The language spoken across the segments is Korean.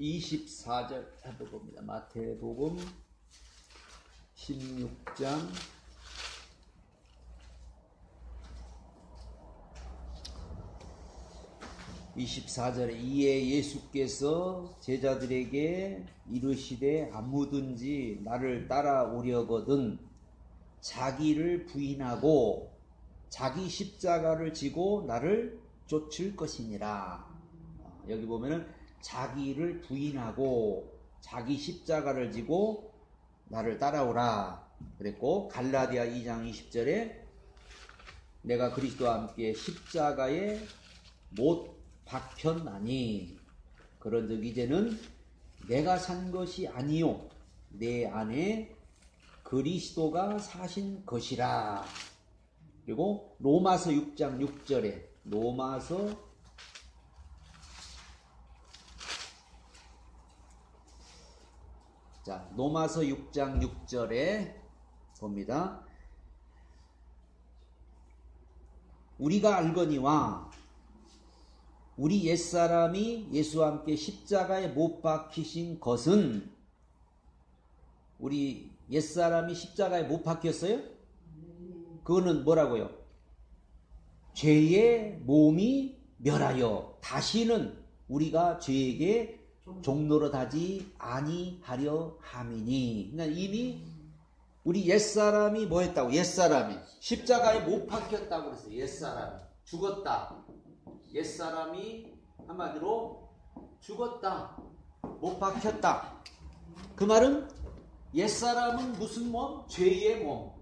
24절 해봅니다. 마태복음 16장 24절에 이에 예수께서 제자들에게 이르시되 아무든지 나를 따라오려거든 자기를 부인하고 자기 십자가를 지고 나를 쫓을 것이니라. 여기 보면은 자기를 부인하고 자기 십자가를 지고 나를 따라오라 그랬고, 갈라디아 2장 20절에 내가 그리스도와 함께 십자가에 못 박혔나니 그런즉 이제는 내가 산 것이 아니요 내 안에 그리스도가 사신 것이라. 그리고 로마서 6장 6절에 로마서 6장 6절에 봅니다. 우리가 알거니와 우리 옛사람이 예수와 함께 십자가에 못 박히신 것은, 우리 옛사람이 십자가에 못 박혔어요? 그거는 뭐라고요? 죄의 몸이 멸하여 다시는 우리가 죄에게 종노릇하지 아니하려 함이니. 그러니까 이미 우리 옛사람이 뭐 했다고? 옛사람이 십자가에 못 박혔다고 그랬어요. 옛사람이 죽었다. 옛사람이 한마디로 죽었다. 못 박혔다. 그 말은 옛사람은 무슨 몸? 죄의 몸.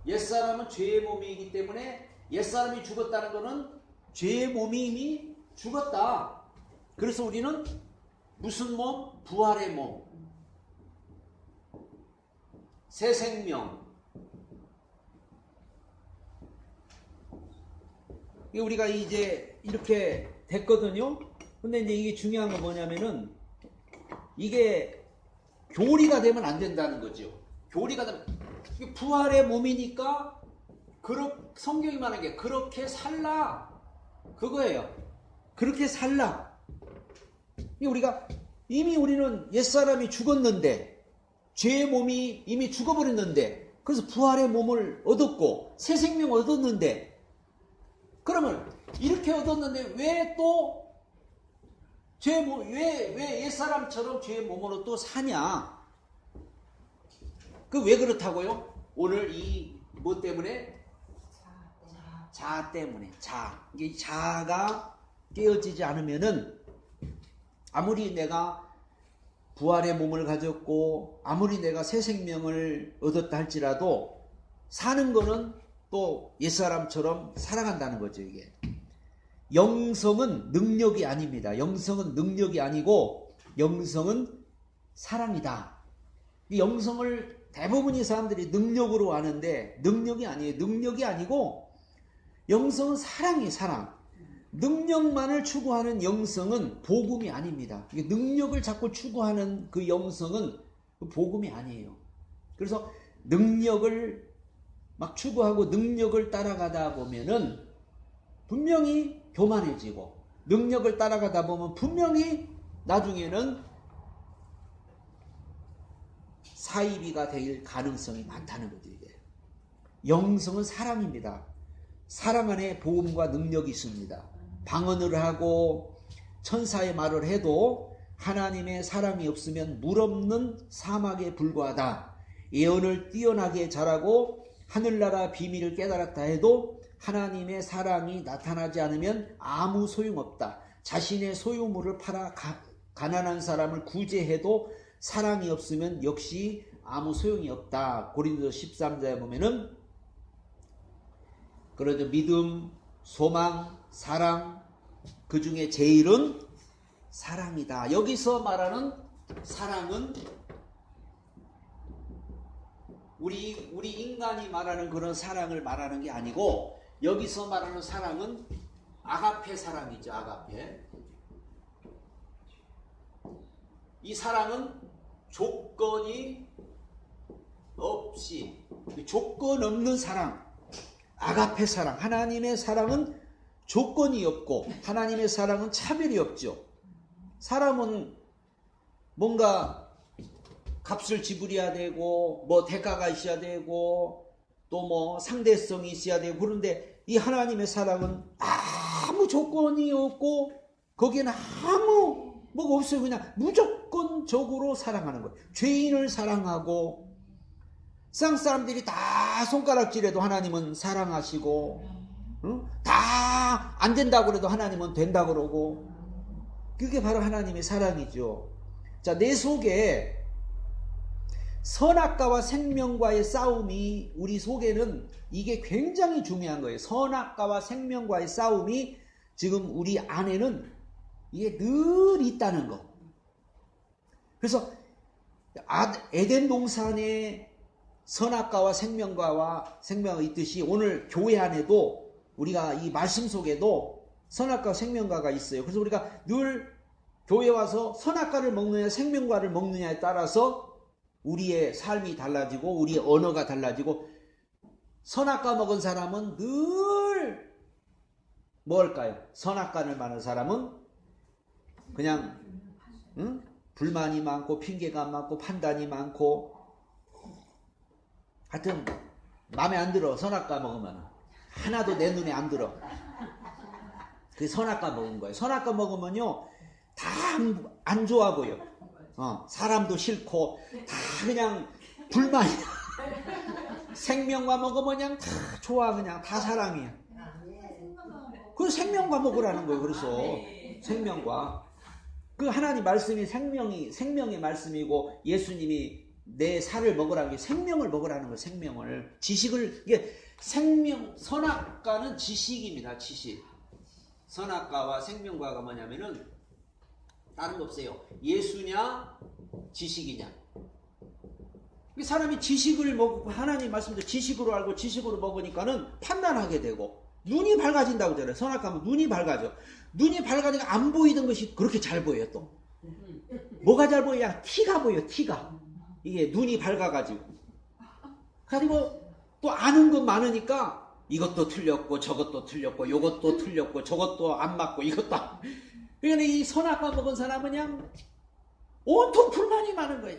옛사람은 죄의 몸이기 때문에 옛사람이 죽었다는 것은 죄의 몸이 이미 죽었다. 그래서 우리는 무슨 몸? 부활의 몸. 새 생명. 우리가 이제 이렇게 됐거든요. 근데 이제 이게 중요한 건 뭐냐면은 이게 교리가 되면 안 된다는 거죠. 교리가 되면, 부활의 몸이니까 성경이 말하는 게 그렇게 살라 그거예요. 그렇게 살라. 우리가 이미 우리는 옛사람이 죽었는데, 죄의 몸이 이미 죽어버렸는데, 그래서 부활의 몸을 얻었고 새 생명을 얻었는데, 그러면 이렇게 얻었는데 왜 또 왜 옛사람처럼 죄의 몸으로 또 사냐? 그 왜 그렇다고요? 오늘 이 뭐 때문에? 자 때문에. 이게 자가 깨어지지 않으면은 아무리 내가 부활의 몸을 가졌고 아무리 내가 새 생명을 얻었다 할지라도 사는 거는 또 옛사람처럼 살아간다는 거죠. 이게 영성은 능력이 아닙니다. 영성은 능력이 아니고 영성은 사랑이다. 이 영성을 대부분의 사람들이 능력으로 아는데 능력이 아니에요. 능력이 아니고 영성은 사랑이에요. 사랑. 능력만을 추구하는 영성은 복음이 아닙니다. 능력을 자꾸 추구하는 그 영성은 복음이 아니에요. 그래서 능력을 막 추구하고 능력을 따라가다 보면은 분명히 교만해지고, 능력을 따라가다 보면 분명히 나중에는 사이비가 될 가능성이 많다는 거죠. 이게. 영성은 사랑입니다. 사랑 안에 복음과 능력이 있습니다. 방언을 하고 천사의 말을 해도 하나님의 사랑이 없으면 물 없는 사막에 불과하다. 예언을 뛰어나게 잘하고 하늘나라 비밀을 깨달았다 해도 하나님의 사랑이 나타나지 않으면 아무 소용없다. 자신의 소유물을 팔아 가난한 사람을 구제해도 사랑이 없으면 역시 아무 소용이 없다. 고린도서 13장에 보면은 그러죠. 믿음, 소망, 사랑, 그 중에 제일은 사랑이다. 여기서 말하는 사랑은 우리 인간이 말하는 그런 사랑을 말하는 게 아니고, 여기서 말하는 사랑은 아가페 사랑이죠. 아가페. 이 사랑은 조건이 없이, 조건 없는 사랑, 아가페 사랑. 하나님의 사랑은 조건이 없고 하나님의 사랑은 차별이 없죠. 사람은 뭔가 값을 지불해야 되고 뭐 대가가 있어야 되고 또 뭐 상대성이 있어야 되고 그런데 이 하나님의 사랑은 아무 조건이 없고 거기에는 아무 뭐가 없어요. 그냥 무조건적으로 사랑하는 거예요. 죄인을 사랑하고 세상 사람들이 다 손가락질해도 하나님은 사랑하시고 다 안 된다고 그래도 하나님은 된다 그러고 그게 바로 하나님의 사랑이죠. 자, 내 속에 선악과와 생명과의 싸움이 우리 속에는 이게 굉장히 중요한 거예요. 선악과와 생명과의 싸움이 지금 우리 안에는 이게 늘 있다는 거. 그래서 에덴 동산에 선악과와 생명과가 있듯이 오늘 교회 안에도 우리가 이 말씀 속에도 선악과 생명과가 있어요. 그래서 우리가 늘 교회 와서 선악과를 먹느냐 생명과를 먹느냐에 따라서 우리의 삶이 달라지고 우리의 언어가 달라지고 선악과 먹은 사람은 늘 뭘까요? 선악과를 많은 사람은 그냥 불만이 많고 핑계가 많고 판단이 많고 하여튼 마음에 안 들어. 선악과 먹으면 하나도 내 눈에 안 들어. 그게 선악과 먹은 거예요. 선악과 먹으면요 다 안 좋아 보여. 사람도 싫고 다 그냥 불만이야. 생명과 먹으면 그냥 다 좋아. 그냥 다 사랑이야. 그 생명과 먹으라는 거예요. 그래서 생명과 그 하나님 말씀이 생명의 말씀이고 예수님이 내 살을 먹으라는 게 생명을 먹으라는 거예요. 생명을 지식을 이게 선악과는 지식입니다. 지식. 선악과와 생명과가 뭐냐면은 다른 거 없어요. 예수냐 지식이냐. 사람이 지식을 먹고 하나님 말씀도 지식으로 알고 지식으로 먹으니까는 판단하게 되고 눈이 밝아진다고 하잖아요. 선악과는 눈이 밝아져. 눈이 밝아지니까 안 보이던 것이 그렇게 잘 보여요. 또 뭐가 잘 보여야 티가 보여. 티가 이게 눈이 밝아가지고 그리고 또 아는 것 많으니까 이것도 틀렸고 저것도 틀렸고 요것도 틀렸고 저것도 안 맞고 이것도 안. 그러니까 이 선악과 먹은 사람은 그냥 온통 불만이 많은 거야.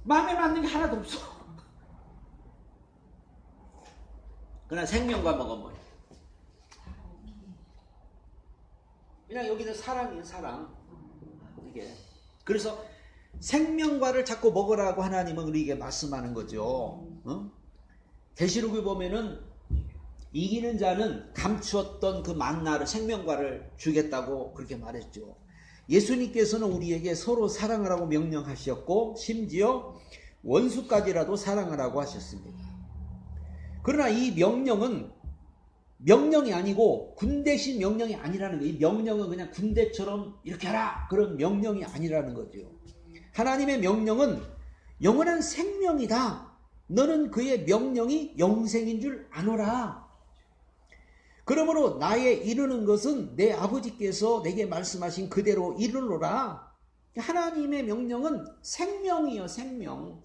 마음에 맞는 게 하나도 없어. 그러나 생명과 먹으면 그냥 여기는 사랑이에요. 사랑. 이게 그래서 생명과를 자꾸 먹으라고 하나님은 우리에게 말씀하는 거죠. 계시록에 보면은 이기는 자는 감추었던 그 만나를 생명과를 주겠다고 그렇게 말했죠. 예수님께서는 우리에게 서로 사랑하라고 명령하셨고 심지어 원수까지라도 사랑하라고 하셨습니다. 그러나 이 명령은 명령이 아니고 군대식 명령이 아니라는 거예요. 이 명령은 그냥 군대처럼 이렇게 하라 그런 명령이 아니라는 거죠. 하나님의 명령은 영원한 생명이다. 너는 그의 명령이 영생인 줄 아노라. 그러므로 나의 이루는 것은 내 아버지께서 내게 말씀하신 그대로 이루노라. 하나님의 명령은 생명이요. 생명.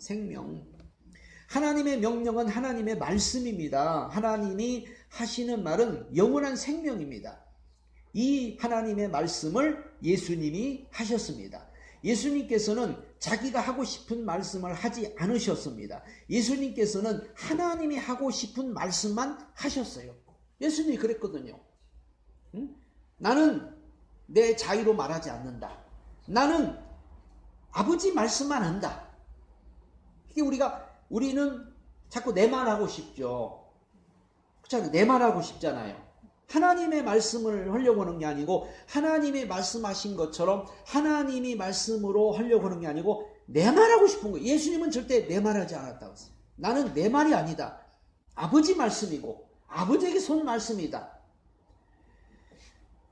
하나님의 명령은 하나님의 말씀입니다. 하나님이 하시는 말은 영원한 생명입니다. 이 하나님의 말씀을 예수님이 하셨습니다. 예수님께서는 자기가 하고 싶은 말씀을 하지 않으셨습니다. 예수님께서는 하나님이 하고 싶은 말씀만 하셨어요. 예수님이 그랬거든요. 나는 내 자유로 말하지 않는다. 나는 아버지 말씀만 한다. 이게 우리는 자꾸 내 말하고 싶죠. 그렇잖아요. 내 말하고 싶잖아요. 하나님의 말씀을 하려고 하는 게 아니고 하나님이 말씀하신 것처럼 하나님이 말씀으로 하려고 하는 게 아니고 내 말하고 싶은 거예요. 예수님은 절대 내 말하지 않았다고 했어요. 나는 내 말이 아니다. 아버지 말씀이고 아버지에게 손 말씀이다.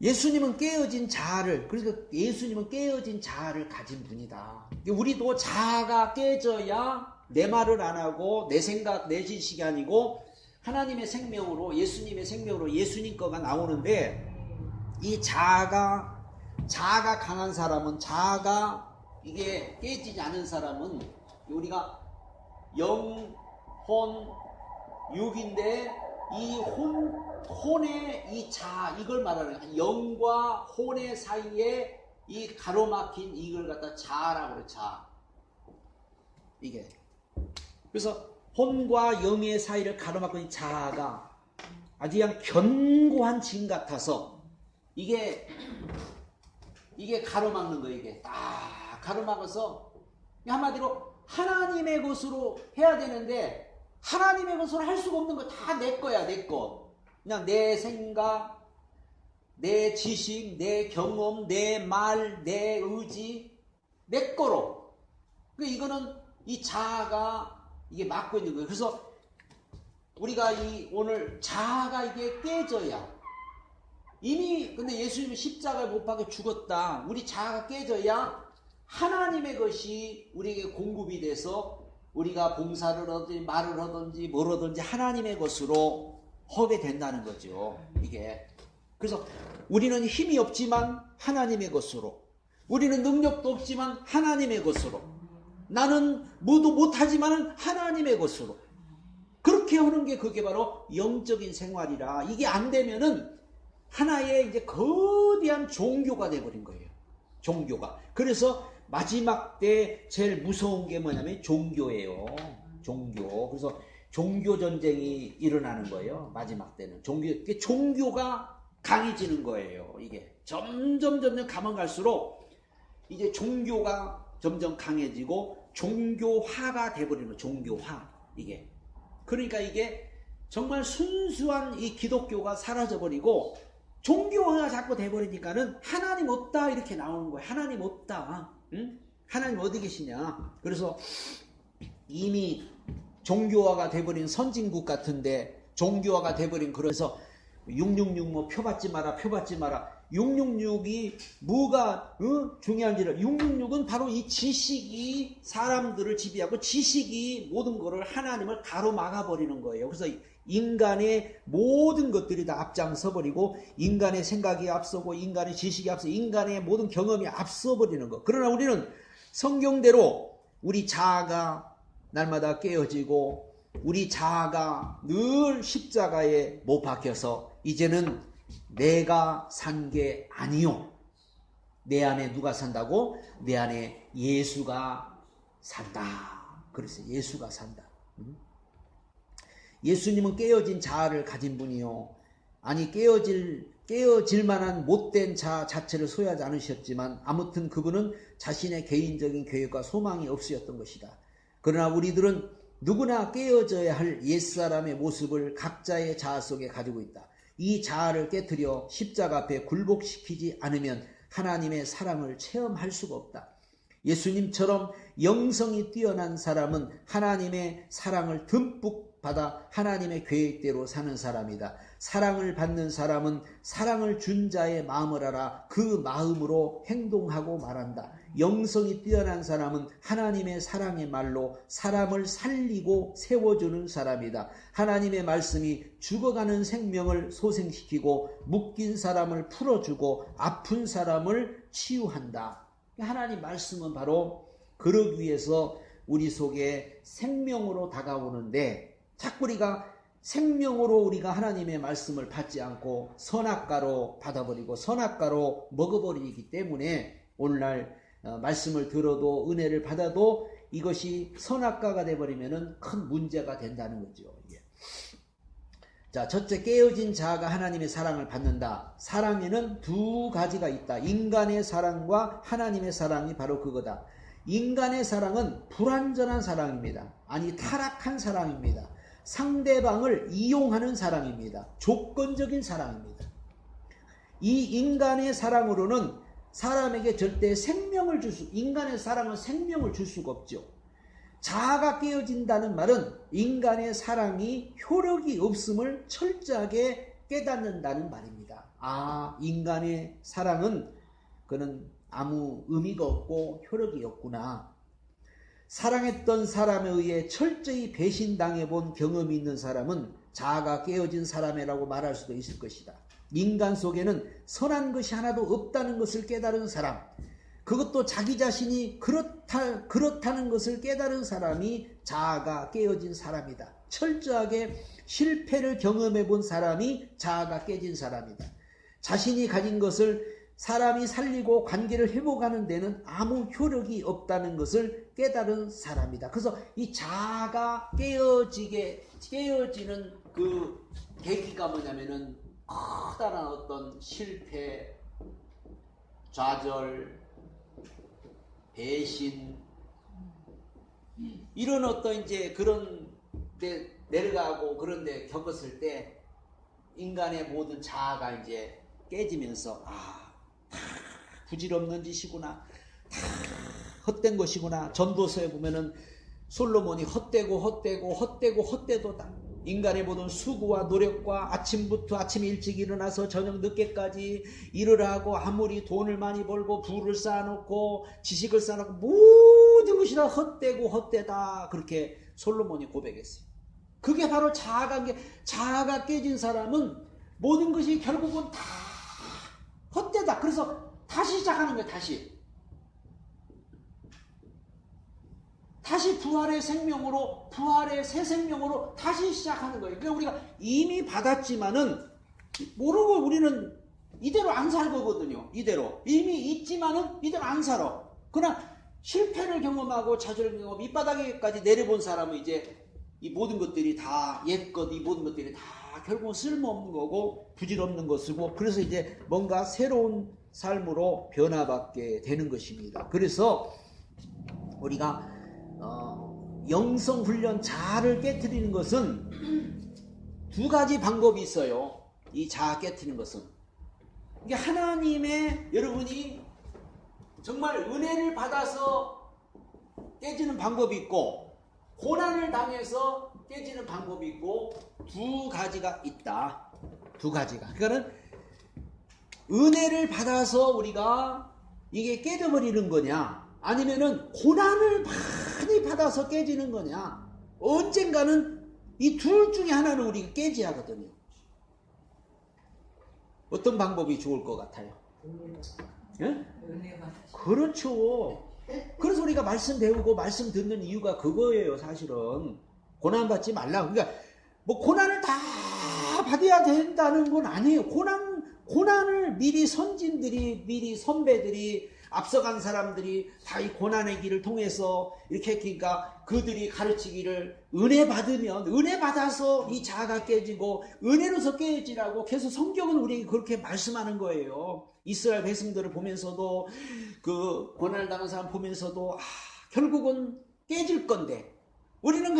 예수님은 깨어진 자아를, 그러니까 예수님은 깨어진 자아를 가진 분이다. 우리도 자아가 깨져야 내 말을 안 하고 내 생각, 내 지식이 아니고 하나님의 생명으로, 예수님의 생명으로 예수님 거가 나오는데, 이 자아가 강한 사람은, 자아가 이게 깨지지 않은 사람은 우리가 영, 혼, 육인데 이 혼의 이 자, 이걸 말하는 거예요. 영과 혼의 사이에 이 가로막힌 이걸 갖다 자라고 그래, 자. 이게. 그래서 혼과 영의 사이를 가로막은 자아가 아주 그냥 견고한 진 같아서 이게 가로막는 거예요. 이게 딱 가로막아서 한마디로 하나님의 것으로 해야 되는데 하나님의 것으로 할 수가 없는 거 다 내 거야, 내 거. 그냥 내 생각, 내 지식, 내 경험, 내 말, 내 의지, 내 거로. 이거는 이 자아가 이게 막고 있는 거예요. 그래서 우리가 오늘 자아가 이게 깨져야 이미 근데 예수님은 십자가에 못 박혀 죽었다. 우리 자아가 깨져야 하나님의 것이 우리에게 공급이 돼서 우리가 봉사를 하든지 말을 하든지 뭘 하든지 하나님의 것으로 하게 된다는 거죠. 이게. 그래서 우리는 힘이 없지만 하나님의 것으로, 우리는 능력도 없지만 하나님의 것으로, 나는 뭐도 못하지만 하나님의 것으로 그렇게 하는 게 그게 바로 영적인 생활이라. 이게 안 되면은 하나의 이제 거대한 종교가 돼버린 거예요. 종교가. 그래서 마지막 때 제일 무서운 게 뭐냐면 종교예요. 종교. 그래서 종교 전쟁이 일어나는 거예요. 마지막 때는 종교가 강해지는 거예요. 이게 점점 가면 갈수록 이제 종교가 점점 강해지고 종교화가 돼버리는 거예요. 종교화. 이게. 그러니까 이게 정말 순수한 이 기독교가 사라져버리고 종교화가 자꾸 돼버리니까는 하나님 없다 이렇게 나오는 거예요. 하나님 없다. 응? 하나님 어디 계시냐. 그래서 이미 종교화가 돼버린 선진국 같은데 종교화가 돼버린 그래서 666 뭐 표받지 마라 666이 뭐가 중요한지를 666은 바로 이 지식이 사람들을 지배하고 지식이 모든 것을 하나님을 가로막아 버리는 거예요. 그래서 인간의 모든 것들이 다 앞장서 버리고 인간의 생각이 앞서고 인간의 지식이 앞서 인간의 모든 경험이 앞서 버리는 거. 그러나 우리는 성경대로 우리 자아가 날마다 깨어지고 우리 자아가 늘 십자가에 못 박혀서 이제는 내가 산 게 아니요. 내 안에 누가 산다고? 내 안에 예수가 산다. 그래서 예수가 산다. 예수님은 깨어진 자아를 가진 분이요. 아니 깨어질 만한 못된 자아 자체를 소유하지 않으셨지만 아무튼 그분은 자신의 개인적인 계획과 소망이 없으셨던 것이다. 그러나 우리들은 누구나 깨어져야 할 옛사람의 모습을 각자의 자아 속에 가지고 있다. 이 자아를 깨트려 십자가 앞에 굴복시키지 않으면 하나님의 사랑을 체험할 수가 없다. 예수님처럼 영성이 뛰어난 사람은 하나님의 사랑을 듬뿍 받아 하나님의 계획대로 사는 사람이다. 사랑을 받는 사람은 사랑을 준 자의 마음을 알아 그 마음으로 행동하고 말한다. 영성이 뛰어난 사람은 하나님의 사랑의 말로 사람을 살리고 세워주는 사람이다. 하나님의 말씀이 죽어가는 생명을 소생시키고 묶인 사람을 풀어주고 아픈 사람을 치유한다. 하나님 말씀은 바로 그러기 위해서 우리 속에 생명으로 다가오는데 자꾸 우리가 생명으로 우리가 하나님의 말씀을 받지 않고 선악과로 받아버리고 선악과로 먹어버리기 때문에 오늘날 말씀을 들어도 은혜를 받아도 이것이 선악과가 돼버리면 큰 문제가 된다는 거죠. 자, 첫째, 깨어진 자아가 하나님의 사랑을 받는다. 사랑에는 두 가지가 있다. 인간의 사랑과 하나님의 사랑이 바로 그거다. 인간의 사랑은 불완전한 사랑입니다. 아니 타락한 사랑입니다. 상대방을 이용하는 사랑입니다. 조건적인 사랑입니다. 이 인간의 사랑으로는 사람에게 절대 생명을 인간의 사랑은 생명을 줄 수가 없죠. 자아가 깨어진다는 말은 인간의 사랑이 효력이 없음을 철저하게 깨닫는다는 말입니다. 아, 인간의 사랑은 그는 아무 의미가 없고 효력이 없구나. 사랑했던 사람에 의해 철저히 배신당해 본 경험이 있는 사람은 자아가 깨어진 사람이라고 말할 수도 있을 것이다. 인간 속에는 선한 것이 하나도 없다는 것을 깨달은 사람, 그것도 자기 자신이 그렇다는 것을 깨달은 사람이 자아가 깨어진 사람이다. 철저하게 실패를 경험해 본 사람이 자아가 깨진 사람이다. 자신이 가진 것을 사람이 살리고 관계를 회복하는 데는 아무 효력이 없다는 것을 깨달은 사람이다. 그래서 이 자아가 깨어지는 그 계기가 뭐냐면은 커다란 어떤 실패, 좌절, 배신, 이런 어떤 이제 그런 데 내려가고 그런 데 겪었을 때 인간의 모든 자아가 이제 깨지면서 다 부질없는 짓이구나, 다 헛된 것이구나. 전도서에 보면은 솔로몬이 헛되도다. 인간의 모든 수고와 노력과 아침부터 아침 일찍 일어나서 저녁 늦게까지 일을 하고 아무리 돈을 많이 벌고 부를 쌓아놓고 지식을 쌓아놓고 모든 것이 다 헛되다. 그렇게 솔로몬이 고백했어요. 그게 바로 자아가 깨진 사람은 모든 것이 결국은 다 헛되다. 그래서 다시 시작하는 거예요. 다시 부활의 생명으로, 부활의 새 생명으로 다시 시작하는 거예요. 그러니까 우리가 이미 받았지만은 모르고 우리는 이대로 안 살 거거든요. 이대로 이미 있지만은 이대로 안 살아. 그러나 실패를 경험하고 좌절을 경험하고 밑바닥에까지 내려본 사람은 이제 이 모든 것들이 다 옛것, 이 모든 것들이 다 결국은 쓸모없는 거고 부질없는 것이고, 그래서 이제 뭔가 새로운 삶으로 변화받게 되는 것입니다. 그래서 우리가 영성훈련, 자아를 깨트리는 것은 두 가지 방법이 있어요. 이 자아 깨트리는 것은 이게 하나님의, 여러분이 정말 은혜를 받아서 깨지는 방법이 있고 고난을 당해서 깨지는 방법이 있고 두 가지가 있다. 두 가지가. 그러니까는 은혜를 받아서 우리가 이게 깨져버리는 거냐, 아니면은 고난을 많이 받아서 깨지는 거냐. 언젠가는 이 둘 중에 하나는 우리가 깨져야 하거든요. 어떤 방법이 좋을 것 같아요? 예? 그렇죠. 그래서 우리가 말씀 배우고 말씀 듣는 이유가 그거예요. 사실은 고난 받지 말라. 그러니까 뭐 고난을 다 받아야 된다는 건 아니에요. 고난을 미리 선진들이, 미리 선배들이, 앞서간 사람들이 다 이 고난의 길을 통해서 이렇게, 그러니까 그들이 가르치기를 은혜 받으면, 은혜 받아서 이 자아가 깨지고 은혜로서 깨지라고 계속 성경은 우리에게 그렇게 말씀하는 거예요. 이스라엘 백성들을 보면서도, 그 고난을 당한 사람 보면서도 결국은 깨질 건데 우리는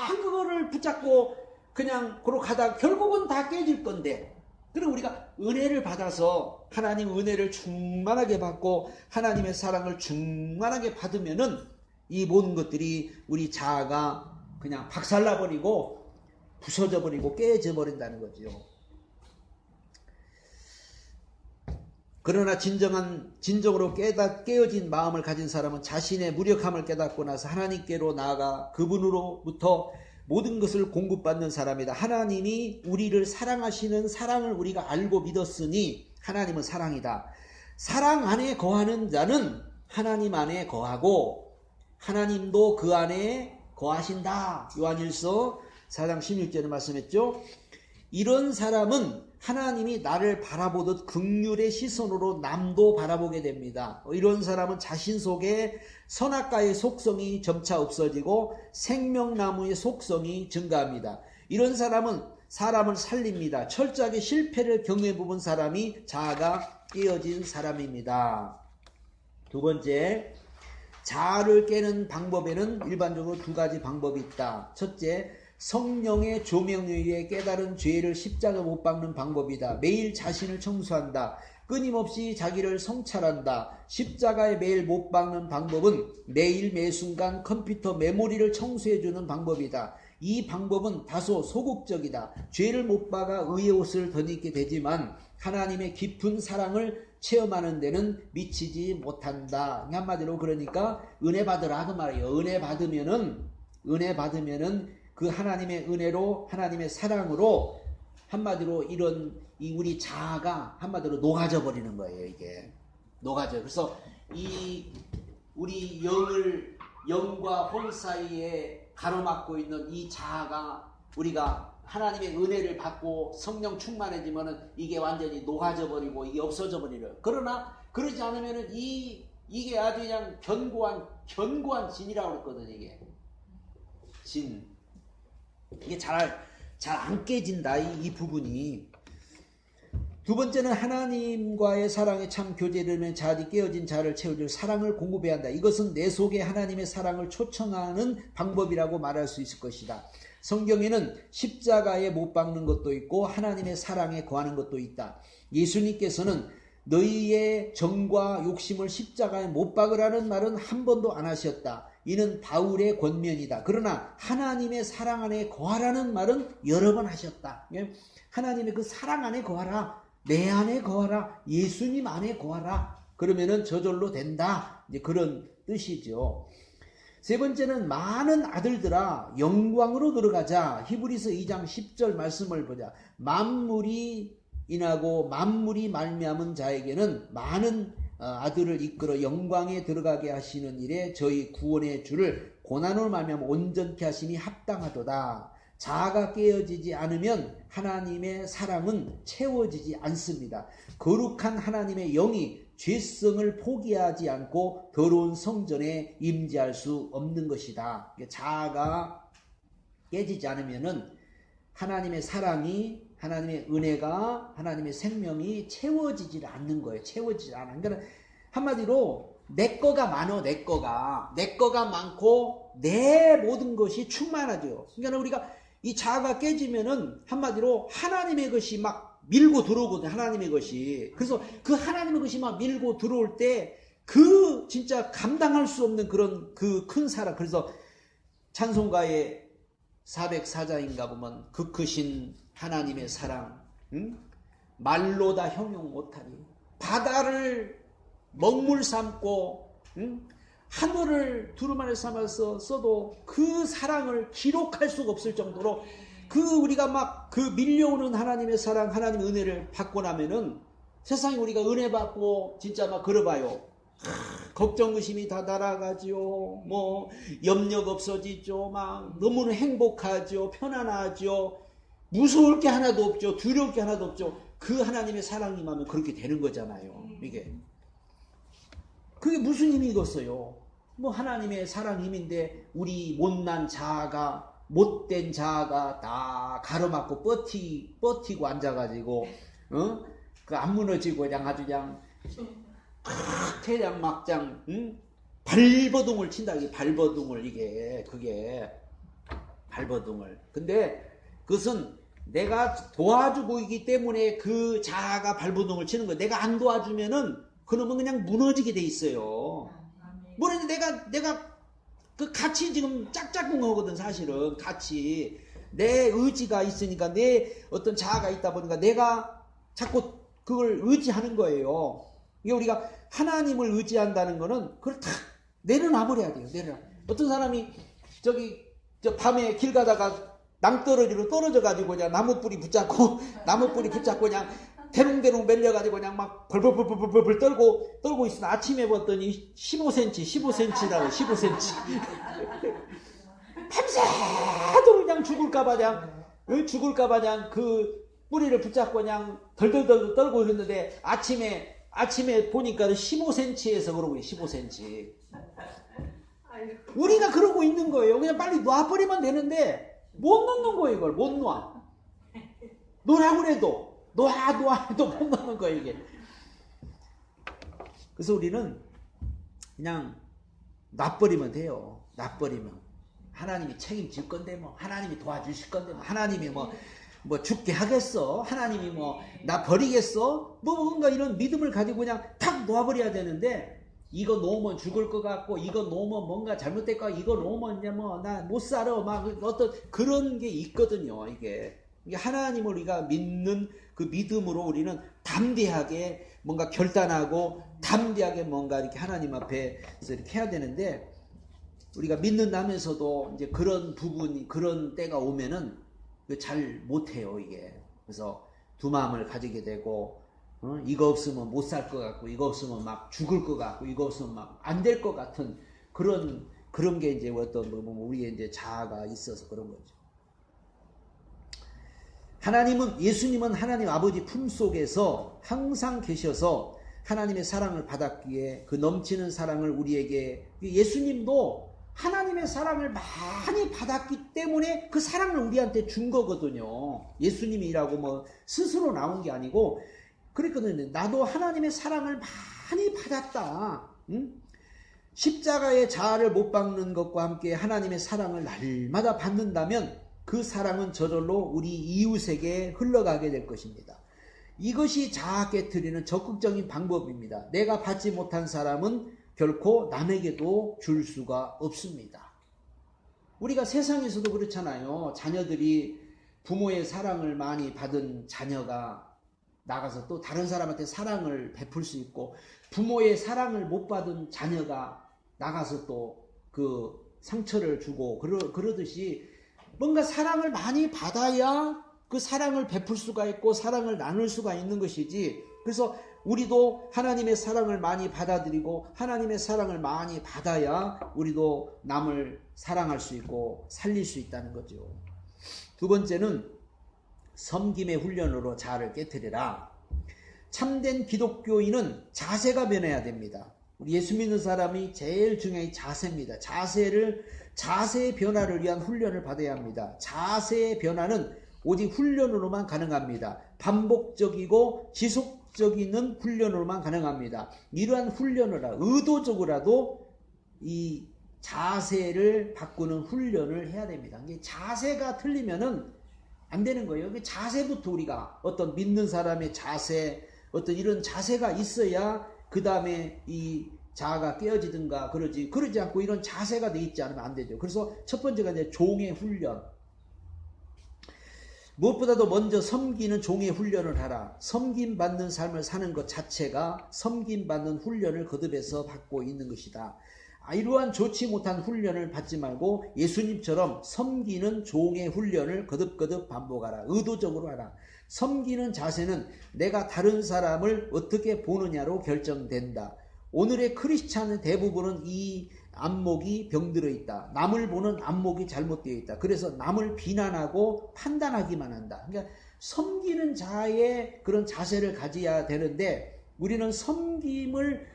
그거를 붙잡고 그냥 그러고 가다가 결국은 다 깨질 건데, 그럼 우리가 은혜를 받아서 하나님 은혜를 충만하게 받고 하나님의 사랑을 충만하게 받으면은 이 모든 것들이 우리 자아가 그냥 박살나버리고 부서져버리고 깨져버린다는 거죠. 그러나 진정으로 깨어진 마음을 가진 사람은 자신의 무력함을 깨닫고 나서 하나님께로 나아가 그분으로부터 모든 것을 공급받는 사람이다. 하나님이 우리를 사랑하시는 사랑을 우리가 알고 믿었으니 하나님은 사랑이다. 사랑 안에 거하는 자는 하나님 안에 거하고 하나님도 그 안에 거하신다. 요한일서 4장 16절에 말씀했죠. 이런 사람은 하나님이 나를 바라보듯 긍휼의 시선으로 남도 바라보게 됩니다. 이런 사람은 자신 속에 선악과의 속성이 점차 없어지고 생명나무의 속성이 증가합니다. 이런 사람은 사람을 살립니다. 철저하게 실패를 경험해 본 사람이 자아가 깨어진 사람입니다. 두 번째, 자아를 깨는 방법에는 일반적으로 두 가지 방법이 있다. 첫째, 성령의 조명에 의해 깨달은 죄를 십자가 못 박는 방법이다. 매일 자신을 청소한다. 끊임없이 자기를 성찰한다. 십자가에 매일 못 박는 방법은 매일 매순간 컴퓨터 메모리를 청소해주는 방법이다. 이 방법은 다소 소극적이다. 죄를 못 박아 의의 옷을 덧입게 되지만 하나님의 깊은 사랑을 체험하는 데는 미치지 못한다. 한마디로 그러니까 은혜 받으라 그 말이에요. 은혜 받으면은 그 하나님의 은혜로, 하나님의 사랑으로 한마디로 이 우리 자아가 한마디로 녹아져 버리는 거예요. 이게 녹아져. 그래서 이 우리 영과 혼 사이에 가로막고 있는 이 자아가 우리가 하나님의 은혜를 받고 성령 충만해지면은 이게 완전히 녹아져 버리고 이게 없어져 버리려. 그러나 그러지 않으면은 이게 아주 그냥 견고한 진이라고 그랬거든. 이게 진. 이게 잘 안 깨진다. 이 부분이. 두 번째는 하나님과의 사랑에 참 교제되면 자디 깨어진 자를 채워줄 사랑을 공급해야 한다. 이것은 내 속에 하나님의 사랑을 초청하는 방법이라고 말할 수 있을 것이다. 성경에는 십자가에 못 박는 것도 있고 하나님의 사랑에 거하는 것도 있다. 예수님께서는 너희의 정과 욕심을 십자가에 못 박으라는 말은 한 번도 안 하셨다. 이는 바울의 권면이다. 그러나 하나님의 사랑 안에 거하라는 말은 여러 번 하셨다. 하나님의 그 사랑 안에 거하라. 내 안에 거하라. 예수님 안에 거하라. 그러면은 저절로 된다. 이제 그런 뜻이죠. 세 번째는 많은 아들들아 영광으로 들어가자. 히브리서 2장 10절 말씀을 보자. 만물이 인하고 만물이 말미암은 자에게는 많은 아들을 이끌어 영광에 들어가게 하시는 일에 저희 구원의 주를 고난으로 말미암아 온전케 하심이 합당하도다. 자아가 깨어지지 않으면 하나님의 사랑은 채워지지 않습니다. 거룩한 하나님의 영이 죄성을 포기하지 않고 더러운 성전에 임재할 수 없는 것이다. 자아가 깨지지 않으면은 하나님의 사랑이, 하나님의 은혜가, 하나님의 생명이 채워지질 않는 거예요. 채워지지 않아. 그러니까 한마디로 내 거가 많어. 내 거가 많고 내 모든 것이 충만하죠. 그러니까 우리가 이 자아가 깨지면은 한마디로 하나님의 것이 막 밀고 들어오거든. 하나님의 것이. 그래서 그 하나님의 것이 막 밀고 들어올 때 그 진짜 감당할 수 없는 그런 그 큰 사랑. 그래서 찬송가의 404장인가 보면 그 크신 하나님의 사랑, 말로 다 형용 못하니 바다를 먹물 삼고 하늘을 두루마리 삼아서 써도 그 사랑을 기록할 수가 없을 정도로 그 우리가 막 그 밀려오는 하나님의 사랑, 하나님의 은혜를 받고 나면은 세상에 우리가 은혜 받고 진짜 막 걸어봐요. 걱정 의심이 다 날아가지요. 뭐 염려가 없어지죠. 막 너무나 행복하죠. 편안하죠. 무서울 게 하나도 없죠. 두려울 게 하나도 없죠. 그 하나님의 사랑이 임하면 그렇게 되는 거잖아요. 이게 그게 무슨 힘이겠어요? 뭐 하나님의 사랑 힘인데 우리 못난 자아가 못된 자아가 다 가로막고 버티고 앉아가지고 그 안 무너지고 그냥 아주 그냥 태양 막장 발버둥을 친다. 이게 발버둥을 그게 발버둥을. 근데 그것은 내가 도와주고 있기 때문에 그 자아가 발버둥을 치는 거예요. 내가 안 도와주면은 그놈은 그냥 무너지게 돼 있어요. 뭐라도 내가 그 같이 지금 짝짝꿍하거든. 사실은 같이 내 의지가 있으니까 내 어떤 자아가 있다 보니까 내가 자꾸 그걸 의지하는 거예요. 이게 우리가 하나님을 의지한다는 거는 그걸 탁 내려놔버려야 돼요. 어떤 사람이 저 밤에 길 가다가 낭떠러지로 떨어져가지고 그냥 나무뿌리 붙잡고 그냥 대롱대롱 밀려가지고 그냥 막 벌벌벌벌벌 떨고 있으나 아침에 봤더니 15cm라고 15cm. 밤새도록 그냥 죽을까봐 그냥 그 뿌리를 붙잡고 그냥 덜덜덜 떨고 있는데 아침에 보니까 15cm에서 그러고 15cm. 우리가 그러고 있는 거예요. 그냥 빨리 놔버리면 되는데 못 놓는 거예요. 이걸 못 놔. 놓으라고 그래도 해도 못 놓는 거예요. 이게. 그래서 우리는 그냥 놔버리면 돼요. 놔버리면 하나님이 책임질 건데 뭐 하나님이 도와주실 건데 뭐 하나님이 뭐 죽게 하겠어? 하나님이 뭐 나 버리겠어? 뭐 뭔가 이런 믿음을 가지고 그냥 탁 놓아버려야 되는데 이거 놓으면 죽을 것 같고 이거 놓으면 뭔가 잘못될 거 같고 이거 놓으면 이제 뭐 나 못 살아 막 어떤 그런 게 있거든요. 이게 하나님을 우리가 믿는 그 믿음으로 우리는 담대하게 뭔가 결단하고 담대하게 뭔가 이렇게 하나님 앞에서 이렇게 해야 되는데 우리가 믿는다면서도 이제 그런 부분이 그런 때가 오면은 잘 못해요. 이게. 그래서 두 마음을 가지게 되고 이거 없으면 못 살 것 같고 이거 없으면 막 죽을 것 같고 이거 없으면 막 안 될 것 같은 그런 그런 게 이제 어떤 우리의 이제 자아가 있어서 그런 거죠. 예수님은 하나님 아버지 품속에서 항상 계셔서 하나님의 사랑을 받았기에 그 넘치는 사랑을 우리에게, 예수님도 하나님의 사랑을 많이 받았기 때문에 그 사랑을 우리한테 준 거거든요. 예수님이라고 뭐 스스로 나온 게 아니고 그랬거든요. 나도 하나님의 사랑을 많이 받았다. 응? 십자가의 자아를 못 박는 것과 함께 하나님의 사랑을 날마다 받는다면 그 사랑은 저절로 우리 이웃에게 흘러가게 될 것입니다. 이것이 자아 깨트리는 적극적인 방법입니다. 내가 받지 못한 사람은 결코 남에게도 줄 수가 없습니다. 우리가 세상에서도 그렇잖아요. 자녀들이 부모의 사랑을 많이 받은 자녀가 나가서 또 다른 사람한테 사랑을 베풀 수 있고, 부모의 사랑을 못 받은 자녀가 나가서 또 그 상처를 주고 그러듯이 뭔가 사랑을 많이 받아야 그 사랑을 베풀 수가 있고 사랑을 나눌 수가 있는 것이지. 그래서 우리도 하나님의 사랑을 많이 받아들이고 하나님의 사랑을 많이 받아야 우리도 남을 사랑할 수 있고 살릴 수 있다는 거죠. 두 번째는 섬김의 훈련으로 자아를 깨트리라. 참된 기독교인은 자세가 변해야 됩니다. 우리 예수 믿는 사람이 제일 중요한 자세입니다. 자세의 변화를 위한 훈련을 받아야 합니다. 자세의 변화는 오직 훈련으로만 가능합니다. 반복적이고 지속적인 훈련으로만 가능합니다. 이러한 훈련을 의도적으로라도 이 자세를 바꾸는 훈련을 해야 됩니다. 자세가 틀리면은 안 되는 거예요. 자세부터 우리가 어떤 믿는 사람의 자세, 어떤 이런 자세가 있어야 그 다음에 이 자아가 깨어지든가 그러지 않고 이런 자세가 돼 있지 않으면 안 되죠. 그래서 첫 번째가 이제 종의 훈련. 무엇보다도 먼저 섬기는 종의 훈련을 하라. 섬김받는 삶을 사는 것 자체가 섬김받는 훈련을 거듭해서 받고 있는 것이다. 이러한 좋지 못한 훈련을 받지 말고 예수님처럼 섬기는 종의 훈련을 거듭거듭 반복하라. 의도적으로 하라. 섬기는 자세는 내가 다른 사람을 어떻게 보느냐로 결정된다. 오늘의 크리스찬의 대부분은 이 안목이 병들어 있다. 남을 보는 안목이 잘못되어 있다. 그래서 남을 비난하고 판단하기만 한다. 그러니까 섬기는 자의 그런 자세를 가져야 되는데 우리는 섬김을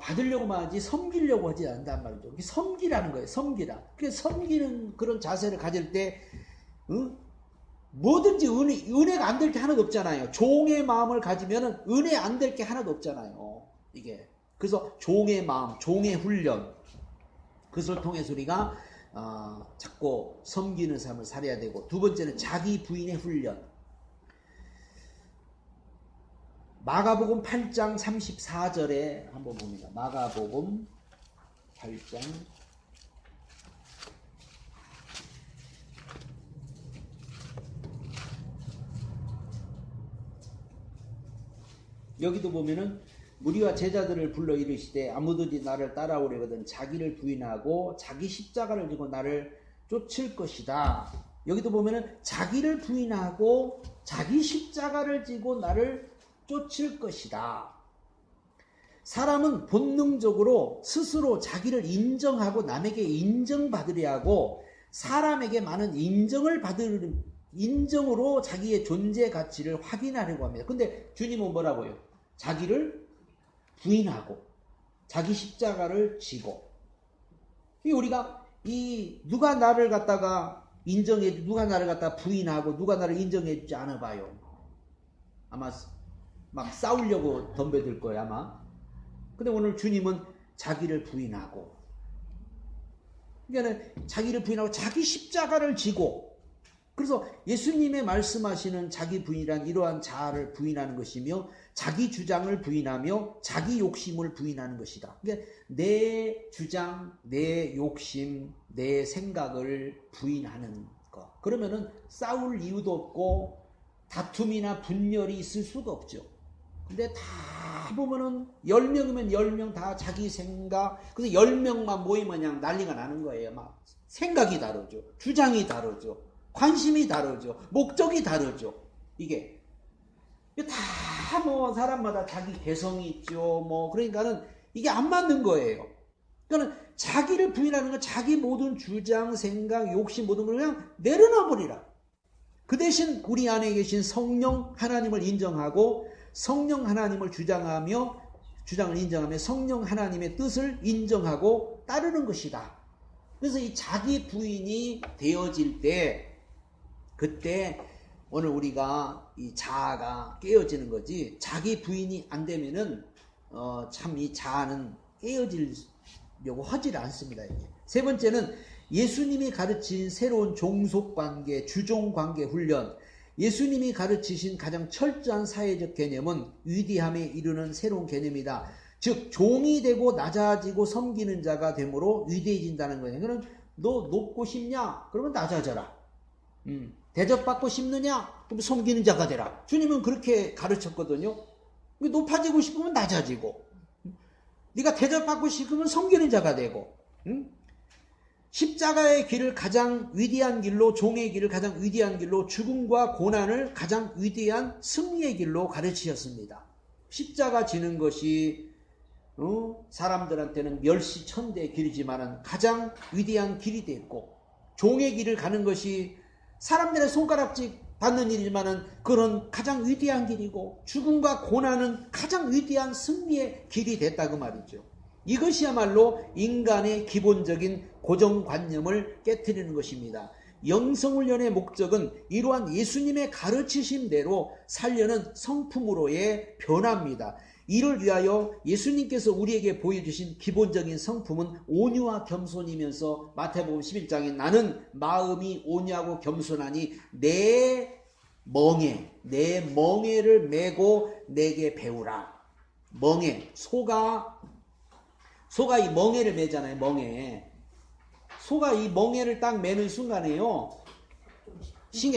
받으려고만 하지 섬기려고 하지 않는단 말이죠. 섬기라는 거예요. 섬기라. 그래서 섬기는 그런 자세를 가질 때 뭐든지 은혜가 안 될 게 하나도 없잖아요. 종의 마음을 가지면 은혜 안 될 게 하나도 없잖아요. 이게. 그래서 종의 마음, 종의 훈련, 그것을 통해서 우리가 자꾸 섬기는 삶을 살아야 되고, 두 번째는 자기 부인의 훈련. 마가복음 8장 34절에 한번 봅니다. 마가복음 8장 여기도 보면은 무리와 제자들을 불러 이르시되 아무든지 나를 따라오려거든 자기를 부인하고 자기 십자가를 지고 나를 쫓을 것이다. 여기도 보면은 자기를 부인하고 자기 십자가를 지고 나를 쫓을 것이다. 사람은 본능적으로 스스로 자기를 인정하고 남에게 인정받으려 하고 사람에게 많은 인정으로 자기의 존재 가치를 확인하려고 합니다. 근데 주님은 뭐라고요? 자기를 부인하고 자기 십자가를 지고. 우리가 누가 나를 갖다가 인정해, 누가 나를 갖다가 부인하고 누가 나를 인정해 주지 않아 봐요. 아마 막 싸우려고 덤벼들 거예요, 아마. 근데 오늘 주님은 자기를 부인하고, 그러니까 자기를 부인하고 자기 십자가를 지고, 그래서 예수님의 말씀하시는 자기 부인이란 이러한 자아를 부인하는 것이며 자기 주장을 부인하며 자기 욕심을 부인하는 것이다. 그러니까 내 주장, 내 욕심, 내 생각을 부인하는 것. 그러면은 싸울 이유도 없고 다툼이나 분열이 있을 수가 없죠. 근데 다 보면은 10명이면 10명 다 자기 생각, 그래서 10명만 모이면 그냥 난리가 나는 거예요. 막 생각이 다르죠. 주장이 다르죠. 관심이 다르죠. 목적이 다르죠. 이게 다 뭐 사람마다 자기 개성이 있죠. 뭐 그러니까는 이게 안 맞는 거예요. 그러니까 자기를 부인하는 건 자기 모든 주장, 생각, 욕심 모든 걸 그냥 내려놔 버리라. 그 대신 우리 안에 계신 성령 하나님을 인정하고 성령 하나님을 주장을 인정하며 성령 하나님의 뜻을 인정하고 따르는 것이다. 그래서 이 자기 부인이 되어질 때 그때 오늘 우리가 이 자아가 깨어지는 거지, 자기 부인이 안 되면은 참 이 자아는 깨어지려고 하질 않습니다. 이게. 세 번째는 예수님이 가르친 새로운 종속관계, 주종관계 훈련. 예수님이 가르치신 가장 철저한 사회적 개념은 위대함에 이르는 새로운 개념이다. 즉 종이 되고 낮아지고 섬기는 자가 되므로 위대해진다는 거예요. 그럼 너 높고 싶냐? 그러면 낮아져라. 대접받고 싶느냐? 그럼 섬기는 자가 되라. 주님은 그렇게 가르쳤거든요. 높아지고 싶으면 낮아지고, 네가 대접받고 싶으면 섬기는 자가 되고, 십자가의 길을 가장 위대한 길로, 종의 길을 가장 위대한 길로, 죽음과 고난을 가장 위대한 승리의 길로 가르치셨습니다. 십자가 지는 것이 사람들한테는 멸시천대의 길이지만은 가장 위대한 길이 됐고, 종의 길을 가는 것이 사람들의 손가락질 받는 일이지만은 그런 가장 위대한 길이고, 죽음과 고난은 가장 위대한 승리의 길이 됐다고 말이죠. 이것이야말로 인간의 기본적인 고정관념을 깨트리는 것입니다. 영성훈련의 목적은 이러한 예수님의 가르치심대로 살려는 성품으로의 변화입니다. 이를 위하여 예수님께서 우리에게 보여주신 기본적인 성품은 온유와 겸손이면서 마태복음 11장에 나는 마음이 온유하고 겸손하니 내 멍에를 메고 내게 배우라. 멍에, 소가 이 멍에를 매잖아요. 멍에. 소가 이 멍에를 딱 매는 순간에요,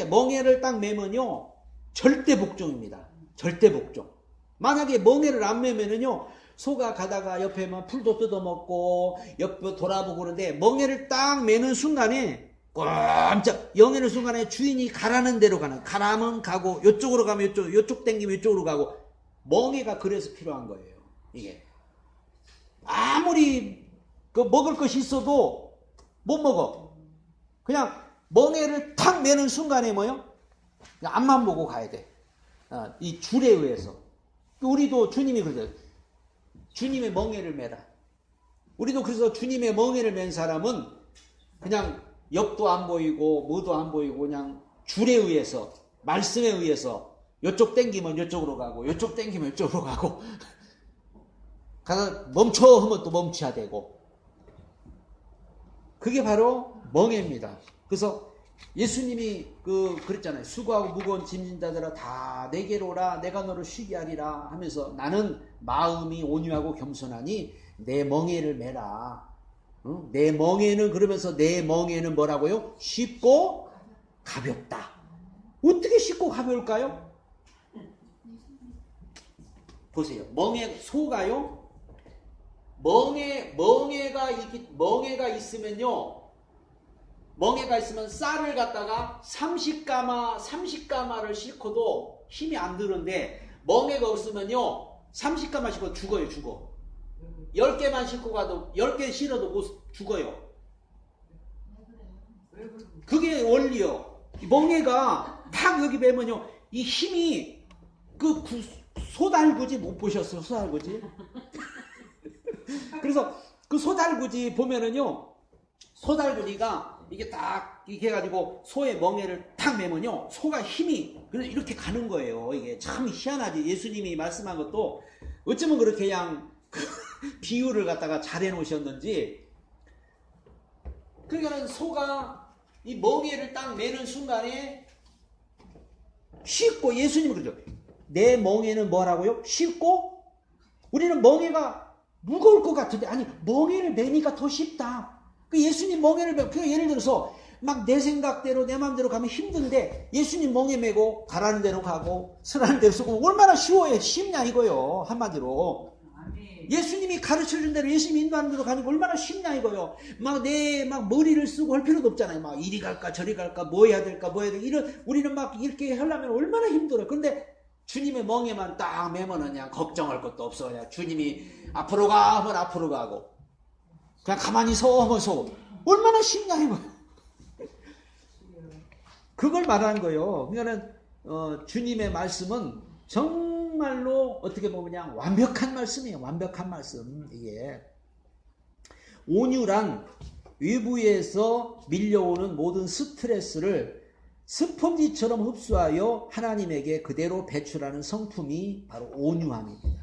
멍에를 딱 매면요 절대 복종입니다. 절대 복종. 만약에 멍에를 안 매면은요, 소가 가다가 옆에 막 풀도 뜯어먹고 옆에 돌아보고 그러는데, 멍에를 딱 매는 순간에 깜짝 영해는 순간에 주인이 가라는 대로 가라면 가고, 요쪽으로 가면 요쪽 땡기면 요쪽으로 가고. 멍에가 그래서 필요한 거예요. 이게 아무리 먹을 것이 있어도 못 먹어. 그냥 멍에를 탁 매는 순간에 뭐요? 앞만 보고 가야 돼. 이 줄에 의해서. 우리도 주님이 그러죠. 주님의 멍에를 매라. 우리도 그래서 주님의 멍에를 맨 사람은 그냥 옆도 안 보이고 뭐도 안 보이고 그냥 줄에 의해서, 말씀에 의해서 요쪽 땡기면 요쪽으로 가고 요쪽 땡기면 요쪽으로 가고 가서 멈춰 하면 또 멈춰야 되고. 그게 바로 멍에입니다. 그래서 예수님이 그랬잖아요. 수고하고 무거운 짐진 자들아 다 내게로 오라, 내가 너를 쉬게 하리라 하면서 나는 마음이 온유하고 겸손하니 내 멍에를 메라. 내 멍에는, 그러면서 내 멍에는 뭐라고요? 쉽고 가볍다. 어떻게 쉽고 가벼울까요? 보세요. 소가요. 멍에가 있으면 쌀을 갖다가 30가마를 싣고도 힘이 안 드는데, 멍에가 없으면요 30가마 싣고 죽어. 10개만 싣고 가도 10개 실어도 못 죽어요. 그게 원리요. 멍에가 탁 여기 매면요, 이 힘이 소달구지 못 보셨어요? 소달구지? 그래서 그 소달구지 보면은요, 소달구지가 이게 딱 이렇게 해가지고 소의 멍에를 탁 매면요, 소가 힘이 이렇게 가는 거예요. 이게 참 희한하지. 예수님이 말씀한 것도 어쩌면 그렇게 그냥 비유를 갖다가 잘 해놓으셨는지. 그러니까는 소가 이 멍에를 딱 매는 순간에 쉽고, 예수님은 그러죠. 내 멍에는 뭐라고요? 쉽고. 우리는 멍에가 무거울 것 같은데, 아니 멍에를 매니까 더 쉽다. 예수님 멍에를 매고, 예를 들어서 막 내 생각대로 내 마음대로 가면 힘든데, 예수님 멍에 매고 가라는 대로 가고 서라는 대로 쓰고 얼마나 쉬워요. 쉽냐 이거요. 한마디로 예수님이 가르쳐준 대로, 예수님이 인도하는 대로 가니까 얼마나 쉽냐 이거요. 막 머리를 쓰고 할 필요도 없잖아요. 막 이리 갈까 저리 갈까, 뭐 해야 될까 우리는 막 이렇게 하려면 얼마나 힘들어요. 그런데 주님의 멍에만 딱 매면은 그냥 걱정할 것도 없어. 그냥 주님이 앞으로 가 하면 앞으로 가고, 그냥 가만히 서면서 얼마나 쉽냐 이거. 그걸 말하는 거예요. 그러니까는 주님의 말씀은 정말로 어떻게 보면 그냥 완벽한 말씀이에요. 완벽한 말씀. 이게 온유란 외부에서 밀려오는 모든 스트레스를 스펀지처럼 흡수하여 하나님에게 그대로 배출하는 성품이 바로 온유함입니다.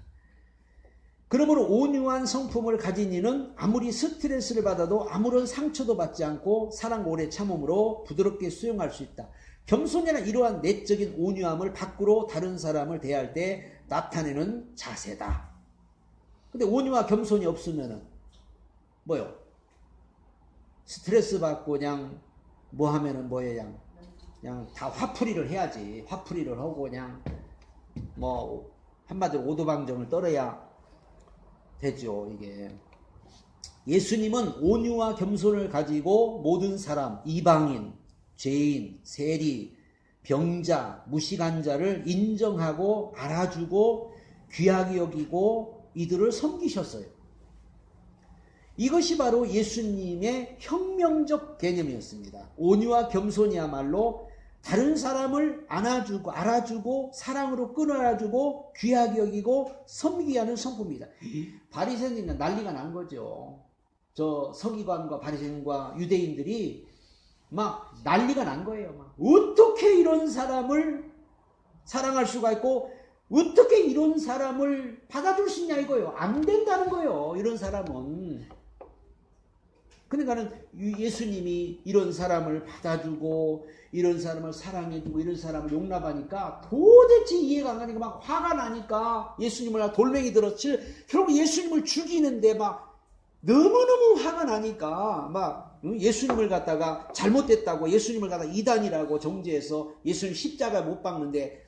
그러므로 온유한 성품을 가진 이는 아무리 스트레스를 받아도 아무런 상처도 받지 않고 사랑과 오래 참음으로 부드럽게 수용할 수 있다. 겸손이나 이러한 내적인 온유함을 밖으로 다른 사람을 대할 때 나타내는 자세다. 근데 온유와 겸손이 없으면은 뭐요? 스트레스 받고 그냥 뭐 하면은 뭐예요? 그냥 다 화풀이를 해야지. 화풀이를 하고 그냥 뭐 한마디로 오도방정을 떨어야 되죠. 이게 예수님은 온유와 겸손을 가지고 모든 사람, 이방인, 죄인, 세리, 병자, 무식한 자를 인정하고 알아주고 귀하게 여기고 이들을 섬기셨어요. 이것이 바로 예수님의 혁명적 개념이었습니다. 온유와 겸손이야말로 다른 사람을 안아주고 알아주고 사랑으로 끌어안아주고 귀하게 여기고 섬기게 하는 성품입니다. 바리새인들은 난리가 난 거죠. 저 서기관과 바리새인과 유대인들이 막 난리가 난 거예요. 막 어떻게 이런 사람을 사랑할 수가 있고 어떻게 이런 사람을 받아줄 수 있냐 이거예요. 안 된다는 거예요. 이런 사람은. 그러니까는 예수님이 이런 사람을 받아주고 이런 사람을 사랑해주고 이런 사람을 용납하니까 도대체 이해가 안 가니까 막 화가 나니까 예수님을 돌멩이 들었지. 결국 예수님을 죽이는데 막 너무너무 화가 나니까 막 예수님을 갖다가 잘못됐다고 예수님을 갖다가 이단이라고 정죄해서 예수님 십자가에 못 박는데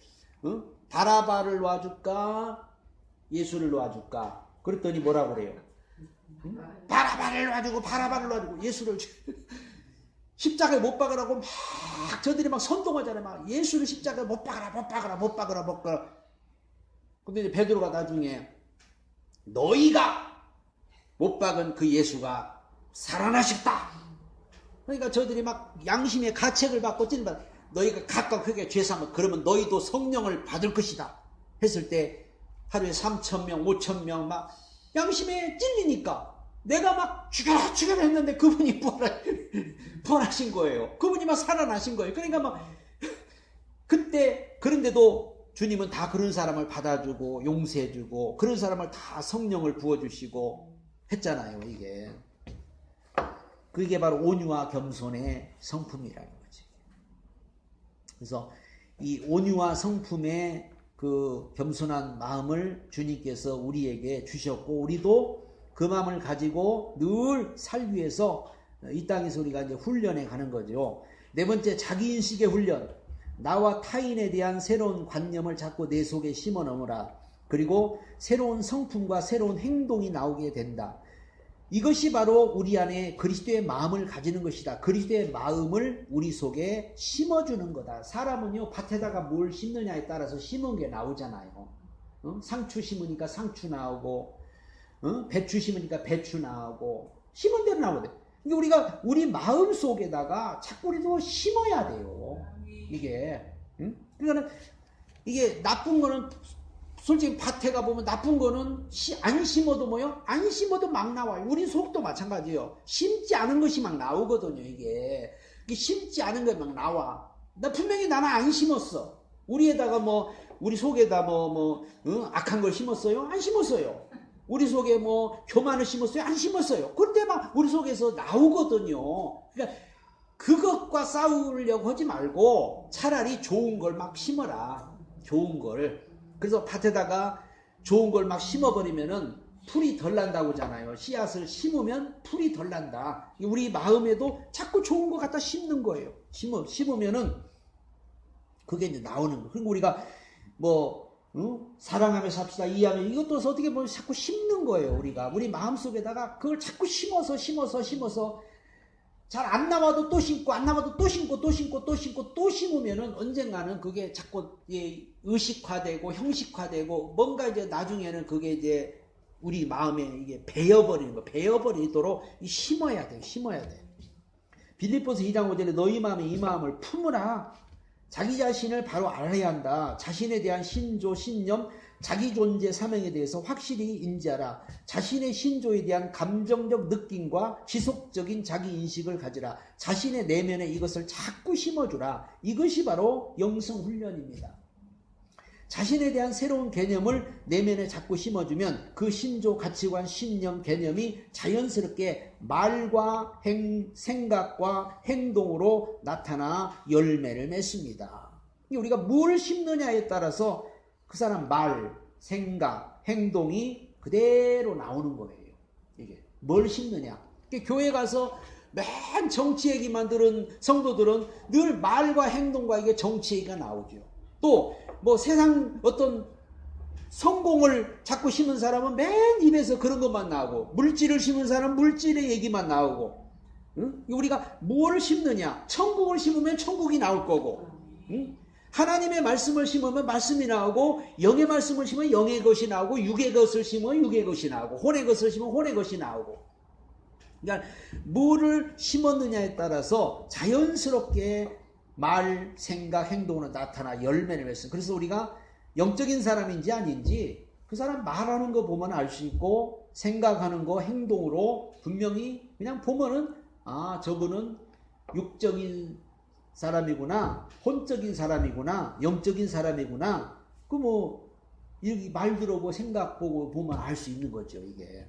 바라바를 놔줄까 예수를 놔줄까 그랬더니 뭐라고 그래요? 바라바를 놔주고 예수를 십자가에 못 박으라고 막 저들이 막 선동하잖아요. 막 예수를 십자가에 못 박으라. 근데 이제 베드로가 나중에 너희가 못 박은 그 예수가 살아나셨다. 그러니까 저들이 막 양심의 가책을 받고 찔린다. 너희가 각각 크게 죄사하면 그러면 너희도 성령을 받을 것이다. 했을 때 하루에 3,000명, 5,000명 막 양심에 찔리니까 내가 막 죽여라 했는데 그분이 부활하신 거예요. 그분이 막 살아나신 거예요. 그러니까 막 그때 그런데도 주님은 다 그런 사람을 받아주고 용서해주고 그런 사람을 다 성령을 부어주시고 했잖아요. 그게 바로 온유와 겸손의 성품이라는 거지. 그래서 이 온유와 성품의 그 겸손한 마음을 주님께서 우리에게 주셨고 우리도 그 마음을 가지고 늘 살기 위해서 이 땅에서 우리가 이제 훈련해 가는 거죠. 네 번째, 자기인식의 훈련. 나와 타인에 대한 새로운 관념을 자꾸 내 속에 심어 넣으라. 그리고 새로운 성품과 새로운 행동이 나오게 된다. 이것이 바로 우리 안에 그리스도의 마음을 가지는 것이다. 그리스도의 마음을 우리 속에 심어주는 거다. 사람은요, 밭에다가 뭘 심느냐에 따라서 심은 게 나오잖아요. 상추 심으니까 상추 나오고, 배추 심으니까 배추 나오고, 심은 대로 나오거든. 근데 우리가 우리 마음 속에다가 자꾸 우리도 심어야 돼요. 이게. 그러니까 이게 나쁜 거는 솔직히 밭에 가보면 나쁜 거는 안 심어도 뭐요? 안 심어도 막 나와요. 우리 속도 마찬가지예요. 심지 않은 것이 막 나오거든요. 이게 심지 않은 게 막 나와. 분명히 나는 안 심었어. 우리에다가 우리 속에다 악한 걸 심었어요? 안 심었어요. 우리 속에 교만을 심었어요? 안 심었어요. 그런데 막 우리 속에서 나오거든요. 그러니까 그것과 싸우려고 하지 말고 차라리 좋은 걸 막 심어라. 좋은 걸. 그래서 밭에다가 좋은 걸 막 심어버리면은 풀이 덜 난다고 하잖아요. 씨앗을 심으면 풀이 덜 난다. 우리 마음에도 자꾸 좋은 거 갖다 심는 거예요. 심으면은 그게 이제 나오는 거예요. 그리고 우리가 사랑하며 삽시다, 이해하며 이것도 어떻게 보면 자꾸 심는 거예요. 우리 마음속에다가 그걸 자꾸 심어서 잘 안 나와도 또 심고 안 나와도 또 심고 또 심으면은 언젠가는 그게 자꾸 의식화되고 형식화되고 뭔가 이제 나중에는 그게 이제 우리 마음에 이게 베어버리는 거, 베어버리도록 심어야 돼, 심어야 돼. 빌립보서 2장 5절에 너희 마음에 이 마음을 품으라. 자기 자신을 바로 알아야 한다. 자신에 대한 신조, 신념, 자기 존재 사명에 대해서 확실히 인지하라. 자신의 신조에 대한 감정적 느낌과 지속적인 자기 인식을 가지라. 자신의 내면에 이것을 자꾸 심어주라. 이것이 바로 영성 훈련입니다. 자신에 대한 새로운 개념을 내면에 자꾸 심어주면 그 신조, 가치관, 신념, 개념이 자연스럽게 말과 생각과 행동으로 나타나 열매를 맺습니다. 우리가 뭘 심느냐에 따라서 그 사람 말, 생각, 행동이 그대로 나오는 거예요. 이게 뭘 심느냐. 교회 가서 맨 정치 얘기만 들은 성도들은 늘 말과 행동과 이게 정치 얘기가 나오죠. 또 뭐 세상 어떤 성공을 자꾸 심은 사람은 맨 입에서 그런 것만 나오고, 물질을 심은 사람은 물질의 얘기만 나오고, 응? 우리가 뭘 심느냐. 천국을 심으면 천국이 나올 거고, 응? 하나님의 말씀을 심으면 말씀이 나오고, 영의 말씀을 심으면 영의 것이 나오고, 육의 것을 심으면 육의 것이 나오고, 혼의 것을 심으면 혼의 것이 나오고. 그러니까 뭐를 심었느냐에 따라서 자연스럽게 말, 생각, 행동으로 나타나 열매를 맺습니다. 그래서 우리가 영적인 사람인지 아닌지 그 사람 말하는 거 보면 알 수 있고, 생각하는 거 행동으로 분명히 그냥 보면은 저분은 육적인 사람이구나, 혼적인 사람이구나, 영적인 사람이구나. 그 뭐 이 말 들어보고 생각 보고 보면 알 수 있는 거죠, 이게.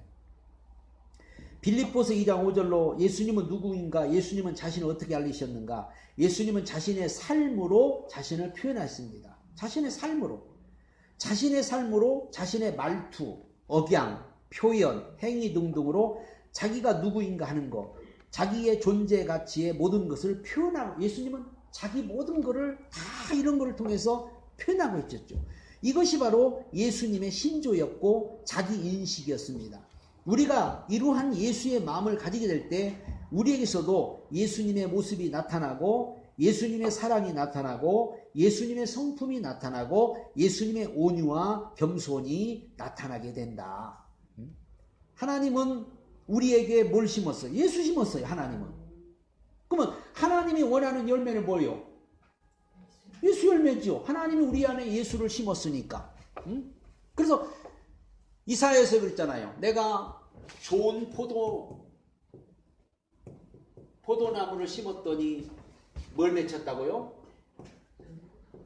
빌립보서 2장 5절로 예수님은 누구인가? 예수님은 자신을 어떻게 알리셨는가? 예수님은 자신의 삶으로 자신을 표현했습니다. 자신의 삶으로. 자신의 삶으로 자신의 말투, 억양, 표현, 행위 등등으로 자기가 누구인가 하는 것, 자기의 존재 가치의 모든 것을 표현하고, 예수님은 자기 모든 것을 다 이런 것을 통해서 표현하고 있었죠. 이것이 바로 예수님의 신조였고 자기 인식이었습니다. 우리가 이러한 예수의 마음을 가지게 될 때 우리에게서도 예수님의 모습이 나타나고, 예수님의 사랑이 나타나고, 예수님의 성품이 나타나고, 예수님의 온유와 겸손이 나타나게 된다. 하나님은 우리에게 뭘 심었어요? 예수 심었어요, 하나님은. 그러면 하나님이 원하는 열매는 뭐예요? 예수 열매죠. 하나님이 우리 안에 예수를 심었으니까. 그래서 이사야에서 그랬잖아요. 내가 좋은 포도나무를 심었더니 뭘 맺혔다고요?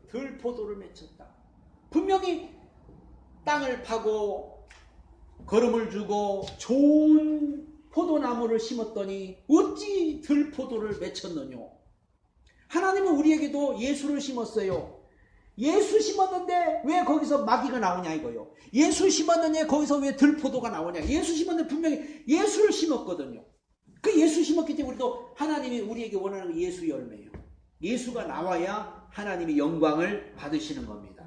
들포도를 맺혔다. 분명히 땅을 파고 거름을 주고 좋은 포도나무를 심었더니 어찌 들포도를 맺혔느냐. 하나님은 우리에게도 예수를 심었어요. 예수 심었는데 왜 거기서 마귀가 나오냐 이거요. 예수 심었는데 거기서 왜 들포도가 나오냐. 예수 심었는데 분명히 예수를 심었거든요. 그 예수 심었기 때문에 우리도 하나님이 우리에게 원하는 예수 열매예요. 예수가 나와야 하나님이 영광을 받으시는 겁니다.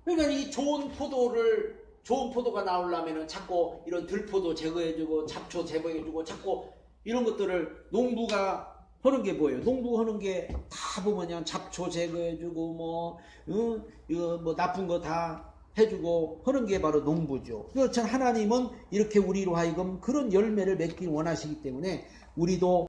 그러니까 이 좋은 포도가 나오려면 자꾸 이런 들포도 제거해주고 잡초 제거해주고 자꾸 이런 것들을 농부가 하는 게 뭐예요? 농부 하는 게 다 보면 그냥 잡초 제거해주고 이거 뭐 나쁜 거 다 해주고 하는 게 바로 농부죠. 그렇죠. 하나님은 이렇게 우리로 하여금 그런 열매를 맺길 원하시기 때문에 우리도